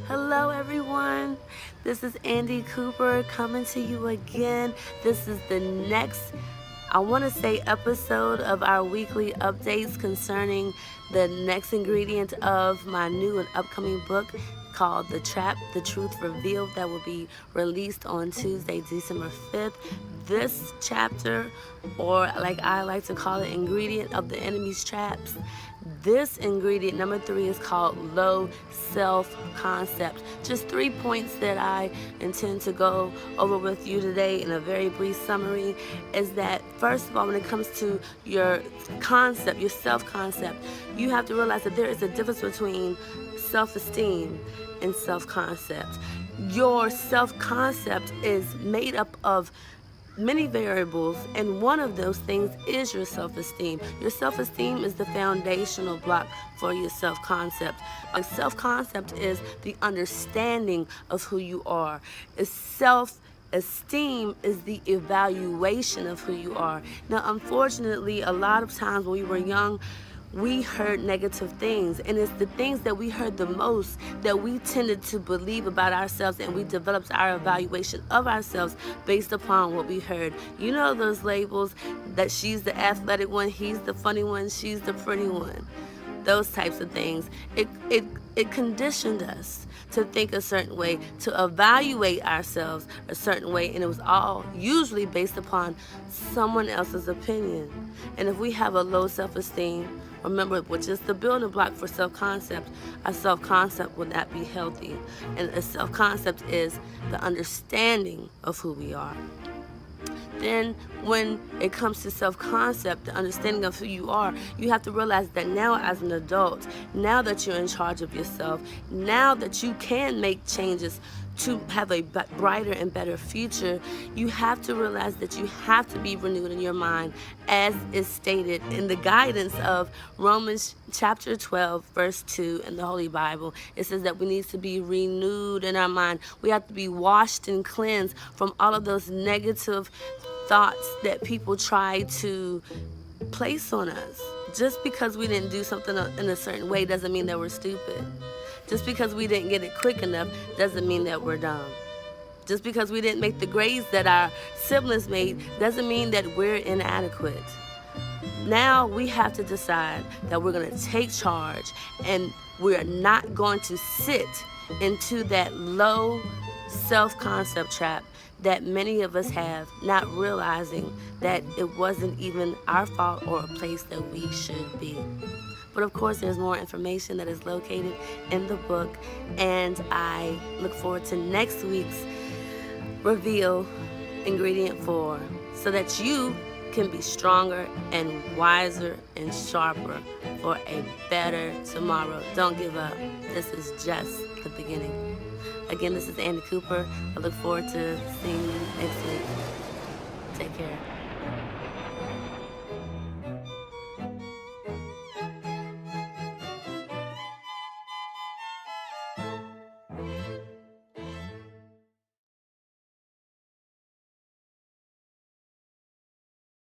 Hello everyone, this is Andy Cooper coming to you again. This is the next, I want to say, episode of our weekly updates concerning the next ingredient of my new and upcoming book called The Trap, The Truth Revealed, that will be released on Tuesday, December 5th. This chapter, or like I like to call it, ingredient of the enemy's traps, this ingredient, number 3, is called low self-concept. Just 3 points that I intend to go over with you today in a very brief summary is that, first of all, when it comes to your concept, your self-concept, you have to realize that there is a difference between self-esteem and self-concept. Your self-concept is made up of many variables, and one of those things is your self-esteem. Your self-esteem is the foundational block for your self-concept. A self-concept is the understanding of who you are. Self-esteem is the evaluation of who you are. Now, unfortunately, a lot of times when we were young, we heard negative things, and it's the things that we heard the most that we tended to believe about ourselves, and we developed our evaluation of ourselves based upon what we heard. You know those labels that she's the athletic one, he's the funny one, she's the pretty one. Those types of things. It conditioned us to think a certain way, to evaluate ourselves a certain way, and it was all usually based upon someone else's opinion. And if we have a low self-esteem, remember, which is the building block for self-concept, our self-concept will not be healthy. And a self-concept is the understanding of who we are. Then when it comes to self-concept, the understanding of who you are, you have to realize that now as an adult, now that you're in charge of yourself, now that you can make changes to have a brighter and better future, you have to realize that you have to be renewed in your mind, as is stated in the guidance of Romans chapter 12, verse 2 in the Holy Bible. It says that we need to be renewed in our mind. We have to be washed and cleansed from all of those negative thoughts that people try to place on us. Just because we didn't do something in a certain way doesn't mean that we're stupid. Just because we didn't get it quick enough doesn't mean that we're dumb. Just because we didn't make the grades that our siblings made doesn't mean that we're inadequate. Now we have to decide that we're going to take charge, and we're not going to sit into that low self-concept trap that many of us have, not realizing that it wasn't even our fault or a place that we should be. But of course, there's more information that is located in the book, and I look forward to next week's reveal, ingredient 4, so that you can be stronger and wiser and sharper for a better tomorrow. Don't give up. This is just the beginning. Again, this is Andy Cooper. I look forward to seeing you next week. Take care.